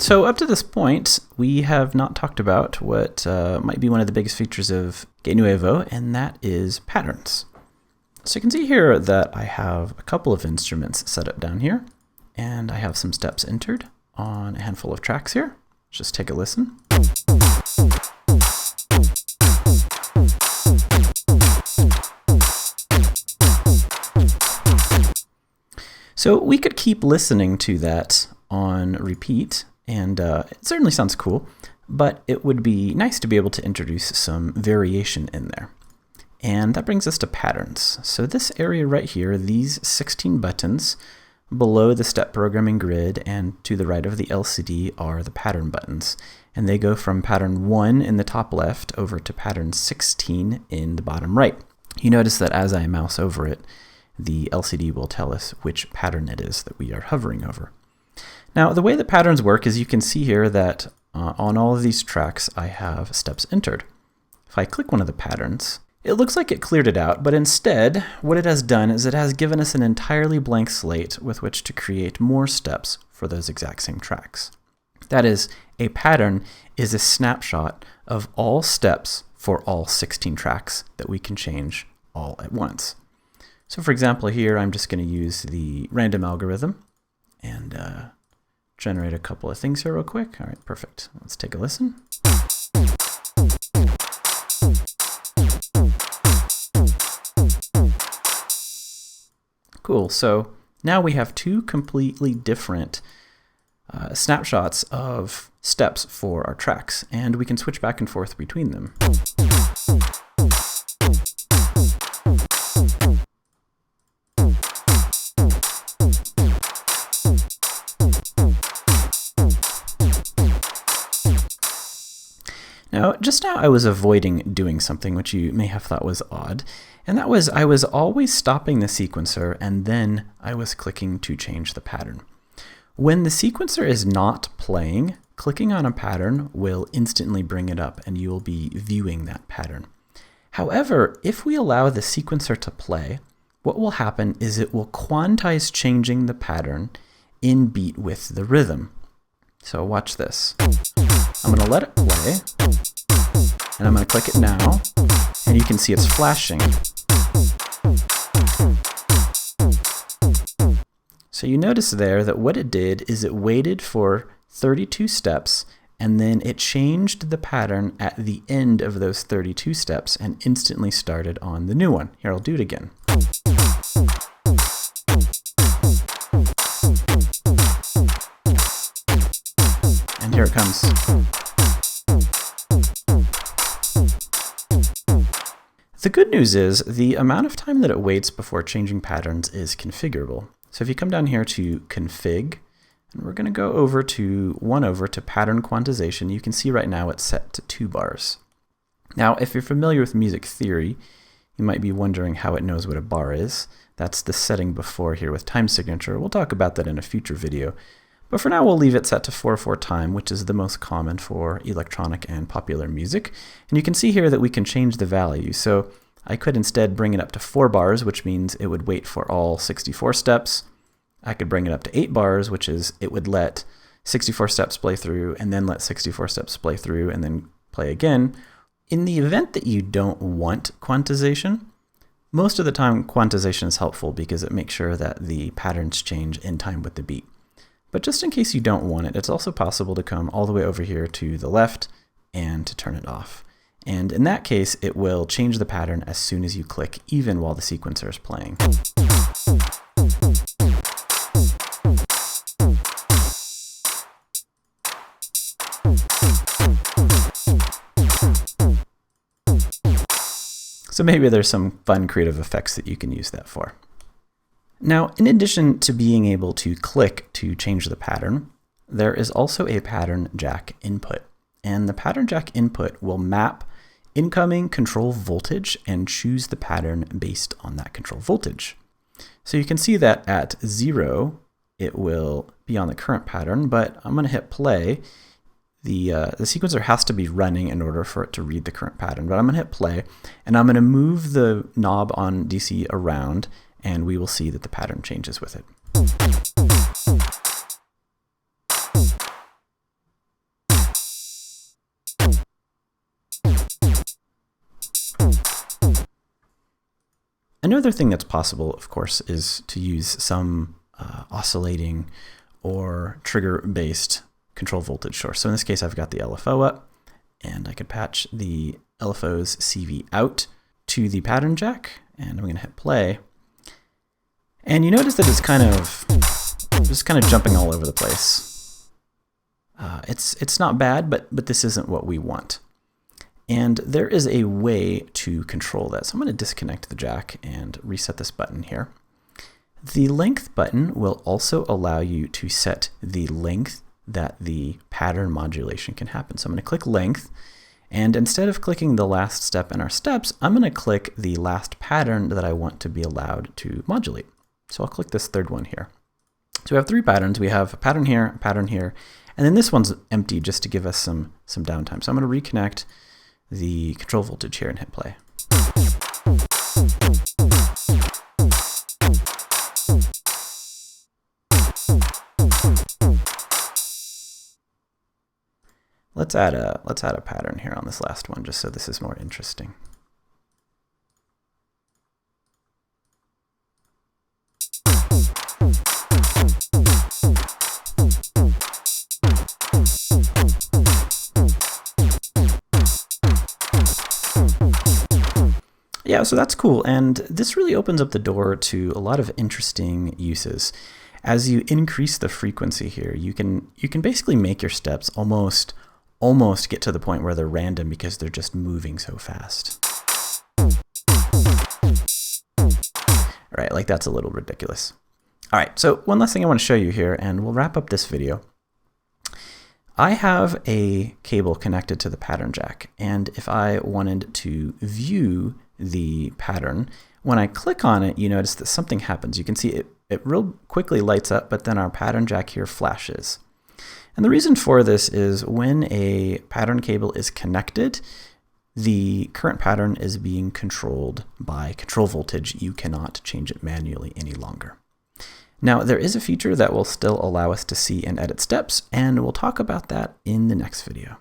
So up to this point, we have not talked about what might be one of the biggest features of Nouveau, and that is patterns. So you can see here that I have a couple of instruments set up down here, and I have some steps entered on a handful of tracks here. Just take a listen. So we could keep listening to that on repeat, and it certainly sounds cool, but it would be nice to be able to introduce some variation in there. And that brings us to patterns. So this area right here, these 16 buttons below the step programming grid and to the right of the LCD are the pattern buttons. And they go from pattern 1 in the top left over to pattern 16 in the bottom right. You notice that as I mouse over it, the LCD will tell us which pattern it is that we are hovering over. Now, the way that patterns work is you can see here that on all of these tracks I have steps entered. If I click one of the patterns, it looks like it cleared it out, but instead what it has done is it has given us an entirely blank slate with which to create more steps for those exact same tracks. That is, a pattern is a snapshot of all steps for all 16 tracks that we can change all at once. So for example, here I'm just going to use the random algorithm and generate a couple of things here real quick. All right, perfect. Let's take a listen. Cool, so now we have two completely different snapshots of steps for our tracks, and we can switch back and forth between them. Now, just now I was avoiding doing something which you may have thought was odd, and that was I was always stopping the sequencer and then I was clicking to change the pattern. When the sequencer is not playing, clicking on a pattern will instantly bring it up and you will be viewing that pattern. However, if we allow the sequencer to play, what will happen is it will quantize changing the pattern in beat with the rhythm. So watch this. I'm going to let it play, and I'm going to click it now, and you can see it's flashing. So you notice there that what it did is it waited for 32 steps, and then it changed the pattern at the end of those 32 steps and instantly started on the new one. Here, I'll do it again. And here it comes. The good news is the amount of time that it waits before changing patterns is configurable. So if you come down here to config, and we're going to go over to pattern quantization, you can see right now it's set to 2 bars. Now, if you're familiar with music theory, you might be wondering how it knows what a bar is. That's the setting before here with time signature. We'll talk about that in a future video. But for now, we'll leave it set to 4/4 time, which is the most common for electronic and popular music. And you can see here that we can change the value. So I could instead bring it up to 4 bars, which means it would wait for all 64 steps. I could bring it up to 8 bars, which is it would let 64 steps play through and then let 64 steps play through and then play again. In the event that you don't want quantization, most of the time quantization is helpful because it makes sure that the patterns change in time with the beat. But just in case you don't want it, it's also possible to come all the way over here to the left and to turn it off. And in that case, it will change the pattern as soon as you click, even while the sequencer is playing. So maybe there's some fun creative effects that you can use that for. Now, in addition to being able to click to change the pattern, there is also a pattern jack input. And the pattern jack input will map incoming control voltage and choose the pattern based on that control voltage. So you can see that at 0, it will be on the current pattern, but I'm going to hit play. The sequencer has to be running in order for it to read the current pattern, but I'm going to hit play, and I'm going to move the knob on DC around, and we will see that the pattern changes with it. Another thing that's possible, of course, is to use some oscillating or trigger-based control voltage source. So in this case, I've got the LFO up, and I could patch the LFO's CV out to the pattern jack, and I'm going to hit play. And you notice that it's kind of jumping all over the place. It's not bad, but this isn't what we want. And there is a way to control that. So I'm going to disconnect the jack and reset this button here. The length button will also allow you to set the length that the pattern modulation can happen. So I'm going to click length, and instead of clicking the last step in our steps, I'm going to click the last pattern that I want to be allowed to modulate. So I'll click this third one here. So we have 3 patterns. We have a pattern here, and then this one's empty just to give us some downtime. So I'm going to reconnect the control voltage here and hit play. Let's add a pattern here on this last one, just so this is more interesting. Yeah, so that's cool, and this really opens up the door to a lot of interesting uses. As you increase the frequency here, you can basically make your steps almost get to the point where they're random because they're just moving so fast. All right, like that's a little ridiculous. All right, so one last thing I want to show you here, and we'll wrap up this video. I have a cable connected to the pattern jack, and if I wanted to view the pattern, when I click on it, you notice that something happens. You can see it real quickly lights up, but then our pattern jack here flashes. And the reason for this is when a pattern cable is connected, the current pattern is being controlled by control voltage. You cannot change it manually any longer. Now, there is a feature that will still allow us to see and edit steps, and we'll talk about that in the next video.